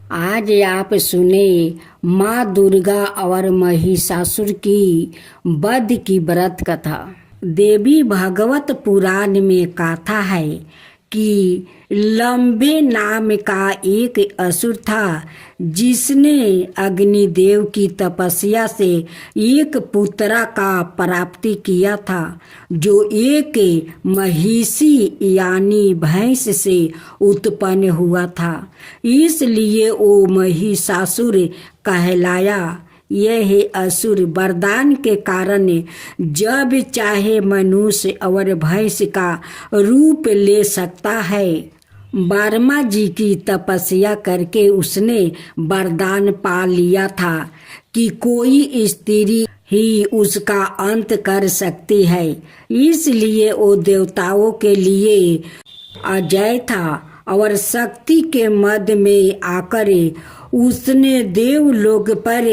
आज आप सुने माँ दुर्गा और महिषासुर की वध की व्रत कथा। देवी भागवत पुराण में कथा है कि लंबे नाम का एक असुर था जिसने अग्निदेव की तपस्या से एक पुत्रा का प्राप्ति किया था जो एक महिषी यानी भैंस से उत्पन्न हुआ था। इसलिए वो महिषासुर कहलाया। यह असुर वरदान के कारण जब चाहे मनुष्य और भैंस का रूप ले सकता है। ब्रह्मा जी की तपस्या करके उसने वरदान पा लिया था कि कोई स्त्री ही उसका अंत कर सकती है। इसलिए वो देवताओं के लिए अजय था और शक्ति के मध्य में आकर उसने देवलोक पर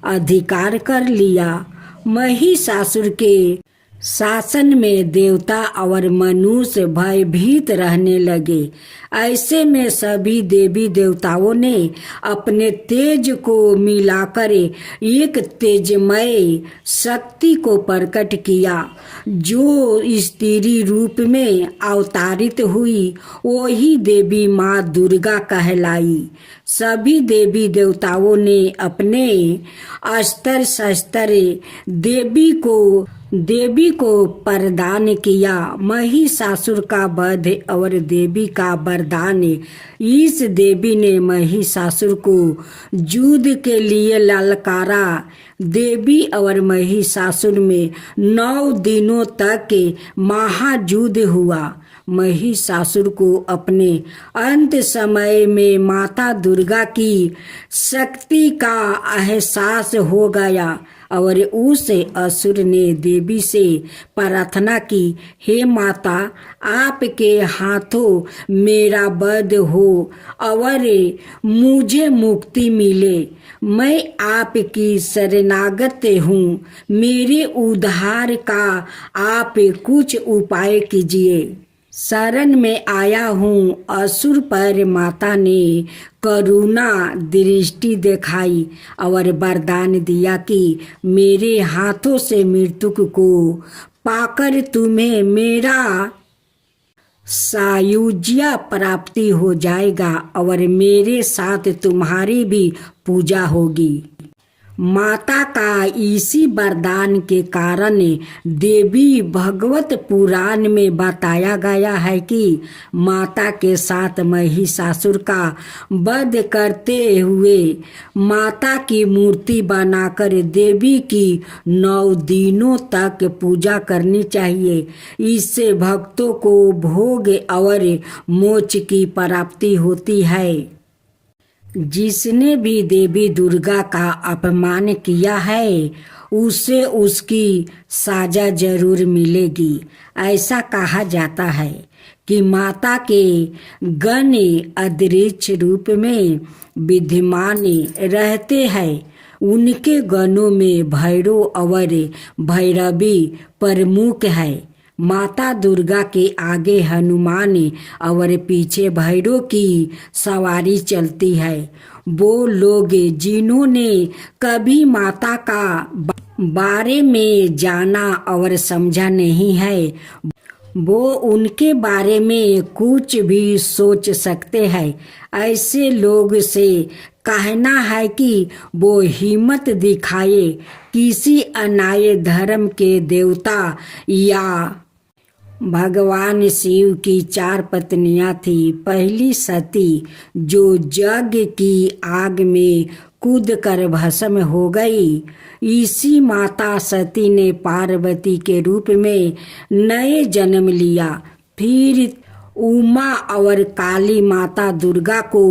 अधिकार कर लिया। महिषासुर के शासन में देवता और मनुष्य भयभीत रहने लगे। ऐसे में सभी देवी देवताओं ने अपने तेज को मिलाकर एक तेजमय शक्ति को प्रकट किया जो स्त्री रूप में अवतारित हुई। वही देवी माँ दुर्गा कहलाई। सभी देवी देवताओं ने अपने अस्त्र शस्त्र देवी को प्रदान किया। महिषासुर का वध और देवी का वरदान। इस देवी ने महिषासुर को युद्ध के लिए ललकारा। देवी और महिषासुर में 9 दिनों तक महायुद्ध हुआ। महिषासुर को अपने अंत समय में माता दुर्गा की शक्ति का एहसास हो गया और उस असुर ने देवी से प्रार्थना की, हे माता, आपके हाथों मेरा वध हो और मुझे मुक्ति मिले। मैं आपकी शरणागत हूँ। मेरे उद्धार का आप कुछ उपाय कीजिए। शरण में आया हूँ। असुर पर माता ने करुणा दृष्टि दिखाई और वरदान दिया कि मेरे हाथों से मृत्यु को पाकर तुम्हें मेरा सायुज्य प्राप्ति हो जाएगा और मेरे साथ तुम्हारी भी पूजा होगी। माता का इसी वरदान के कारण देवी भागवत पुराण में बताया गया है कि माता के साथ महिषासुर का वध करते हुए माता की मूर्ति बनाकर देवी की 9 दिनों तक पूजा करनी चाहिए। इससे भक्तों को भोग और मोक्ष की प्राप्ति होती है। जिसने भी देवी दुर्गा का अपमान किया है उसे उसकी सजा जरूर मिलेगी। ऐसा कहा जाता है कि माता के गण अदृश्य रूप में विद्यमान रहते हैं। उनके गणों में भैरव और भैरवी प्रमुख है। माता दुर्गा के आगे हनुमान और पीछे भैरव की सवारी चलती है। वो लोग जिन्होंने कभी माता का बारे में जाना और समझा नहीं है वो उनके बारे में कुछ भी सोच सकते हैं। ऐसे लोग से कहना है कि वो हिम्मत दिखाए किसी अन्याय धर्म के देवता या भगवान शिव की 4 पत्नियां थी। पहली सती जो यज्ञ की आग में कूदकर भस्म हो गई। इसी माता सती ने पार्वती के रूप में नए जन्म लिया। फिर उमा और काली माता दुर्गा को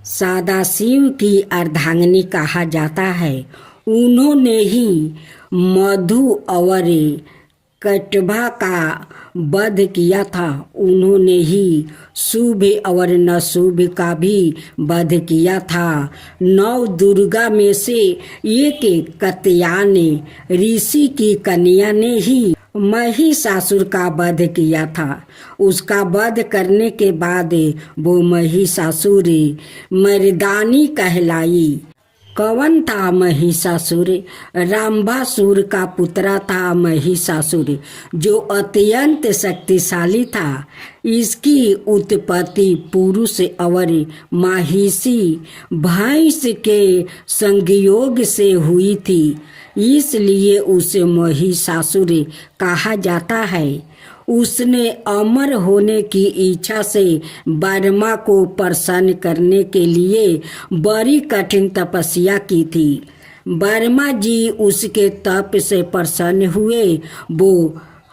सदाशिव की अर्धांगिनी कहा जाता है। उन्होंने ही मधु और कटभा का वध किया था। उन्होंने ही शुभ और नशुभ का भी वध किया था। 9 दुर्गा में से एक कात्यायन ऋषि की कन्या ने ही महिषासुर का वध किया था। उसका वध करने के बाद वो महिषासुर मर्दानी कहलाई। कौन था महिषासुर? रंभासुर का पुत्र था महिषासुर, जो अत्यंत शक्तिशाली था। इसकी उत्पत्ति पुरुष और महिषी भैंस के संयोग से हुई थी, इसलिए उसे महिषासुर कहा जाता है। उसने अमर होने की इच्छा से ब्रह्मा को प्रसन्न करने के लिए बड़ी कठिन तपस्या की थी। ब्रह्मा जी उसके तप से प्रसन्न हुए। वो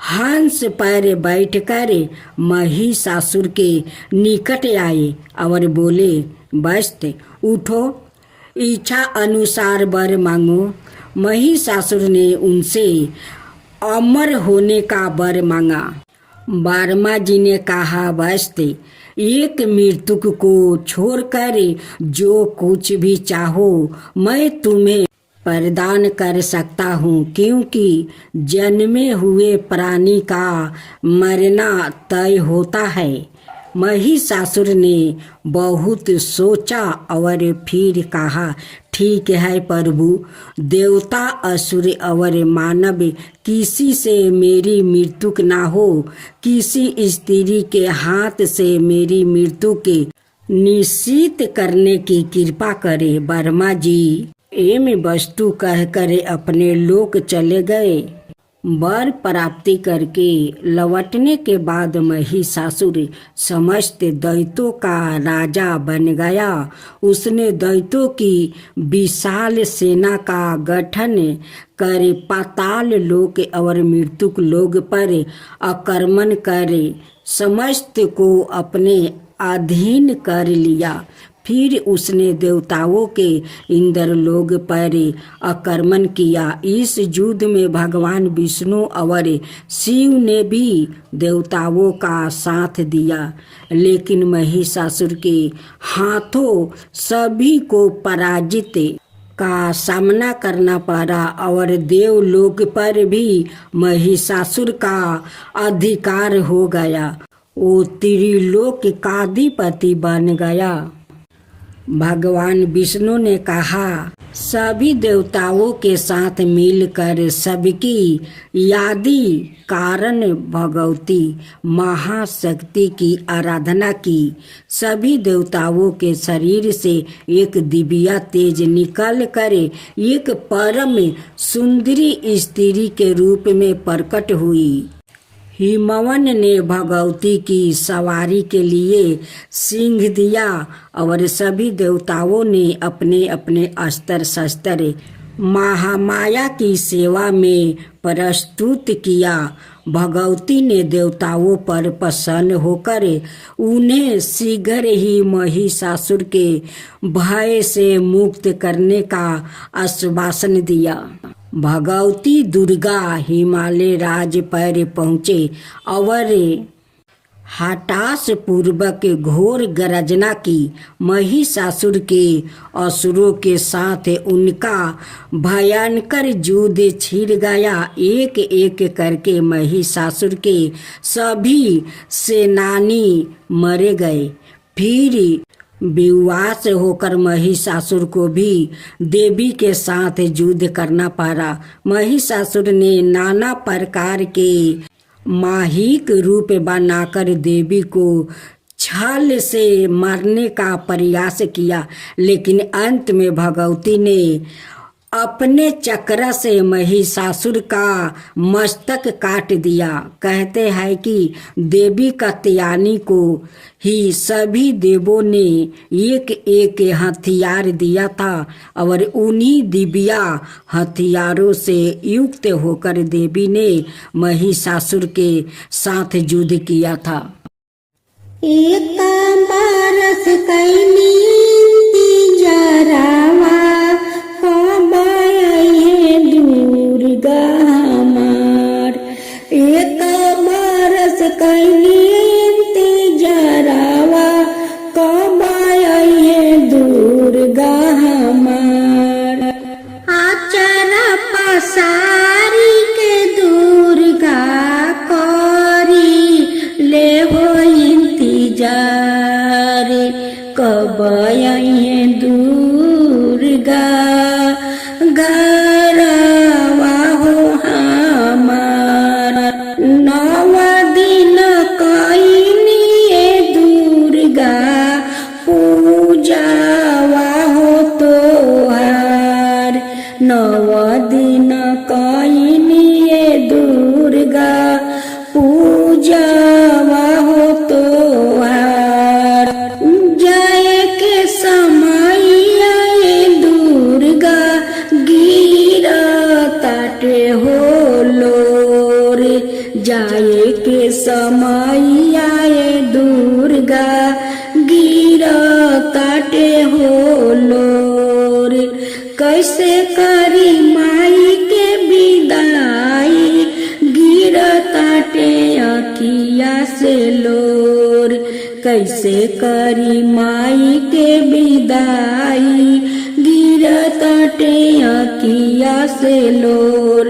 हंस पर बैठकर महिषासुर के निकट आए और बोले, वत्स उठो, इच्छा अनुसार वर मांगो। महिषासुर ने उनसे अमर होने का वर मांगा। ब्रह्मा जी ने कहा, वत्स एक मृतक को छोड़कर जो कुछ भी चाहो मैं तुम्हें प्रदान कर सकता हूँ, क्योंकि जन्मे हुए प्राणी का मरना तय होता है। महिषासुर ने बहुत सोचा और फिर कहा, ठीक है प्रभु, देवता, असुर और मानव किसी से मेरी मृत्यु ना हो। किसी स्त्री के हाथ से मेरी मृत्यु के निश्चित करने की कृपा करे। ब्रह्मा जी एम वस्तु कहकर अपने लोक चले गए। वर प्राप्ति करके लौटने के बाद महिषासुर समस्त दैत्यों का राजा बन गया। उसने दैत्यों की विशाल सेना का गठन कर पाताल लोक और मृत्युक लोक पर आक्रमण कर समस्त को अपने अधीन कर लिया। फिर उसने देवताओं के इंद्रलोक पर आक्रमण किया। इस युद्ध में भगवान विष्णु और शिव ने भी देवताओं का साथ दिया, लेकिन महिषासुर के हाथों सभी को पराजित का सामना करना पड़ा और देवलोक पर भी महिषासुर का अधिकार हो गया। वो त्रिलोक का अधिपति बन गया। भगवान विष्णु ने कहा, सभी देवताओं के साथ मिलकर सबकी यादी कारण भगवती महाशक्ति की आराधना की। सभी देवताओं के शरीर से एक दिव्या तेज निकल कर एक परम सुंदरी स्त्री के रूप में प्रकट हुई। हिमवन ने भगवती की सवारी के लिए सिंह दिया और सभी देवताओं ने अपने अपने अस्त्र शस्त्र महामाया की सेवा में प्रस्तुत किया। भगवती ने देवताओं पर प्रसन्न होकर उन्हें शीघ्र ही महिषासुर के भय से मुक्त करने का आश्वासन दिया। भगवती दुर्गा हिमालय राज पर पहुँचे और हताश पूर्वक घोर गर्जना की। महिषासुर के असुरों के साथ उनका भयंकर युद्ध छिड़ गया। एक एक करके महिषासुर के सभी सेनानी मरे गए। फिर विवश होकर महिषासुर को भी देवी के साथ युद्ध करना पड़ा। महिषासुर ने नाना प्रकार के माहिक रूप बनाकर देवी को छल से मारने का प्रयास किया, लेकिन अंत में भगवती ने अपने चक्र से महिषासुर का मस्तक काट दिया। कहते हैं कि देवी कात्यायनी को ही सभी देवों ने एक एक हथियार दिया था और उन्हीं दिव्या हथियारों से युक्त होकर देवी ने महिषासुर के साथ युद्ध किया था। एक बरस कैनी जरावा दुर्गा हमार। एक बरस कैनी जरावा कब आए दुर्गा हमार। आचर पसारी के दुर्गा पूजावा हो तोहार जाए के समय आए दुर्गा गिरताटे हो लोर जाए के समय आए दुर्गा गिरताटे हो लोर कैसे करी माई के विदाई गिरताटे अखिया से लोर कैसे करी माई के विदाई गिरताटे अखिया से लोर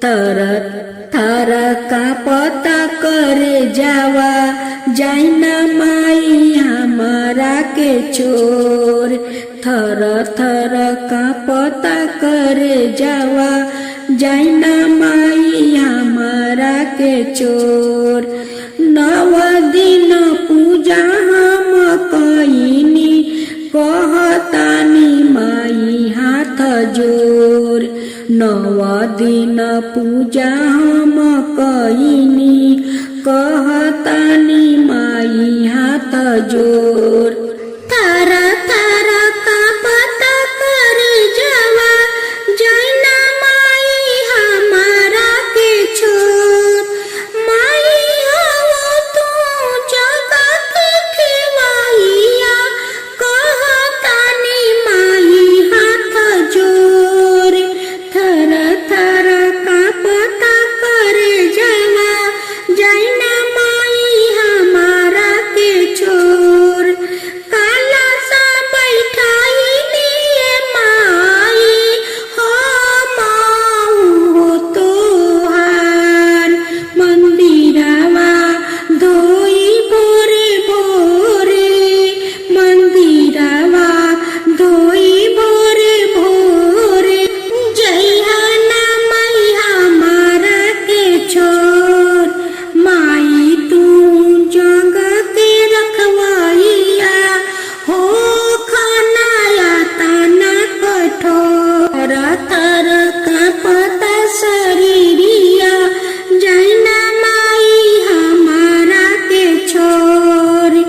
थर थर का पता करे जावा जाइना माई हमारा के चोर थर थर का पता करे जावा जाइना माई हमारा के चोर 9 दिन पूजा हम कईनी कहतानी माई हाथ जोर 9 दिन पूजा हम कईनी कहतानी माई हाथ जोर थर थर का पता कर जावा जाइना माई हमारा के छोर माई हो तू जगत के माईया कहतानी माई हाथ जोर थर थर का पता कर जावा जाइना माई हमारा के छोर काला सा बैठाई लिए माई हो माऊ हो तोहार मंदिरवा धोई भोरे भोरे मंदिरवा धोई भोरे भोरे जइहा ना माई हमारा के छोर माई तू जगह के रखवाइया हो खानाया ताना कठोर थर का पता शरीरिया जाइना माई हमारा के छोर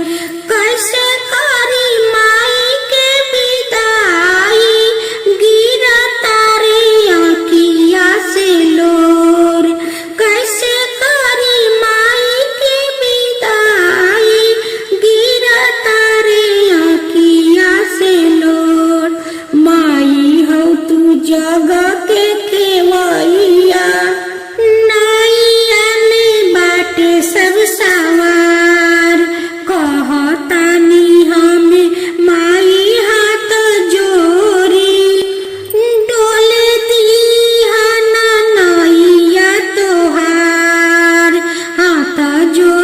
कैसे करी माई के विदाई गिरतारे अखिया से लोर कैसे करी माई के विदाई गिरतारे अखिया से लोर माई हो तू जगह के खेवैया नैया में बाटे सब सवार कहतानी हमें माई हाथ जोरी डोले दीहा ना नैया तोहार हाथ जोरी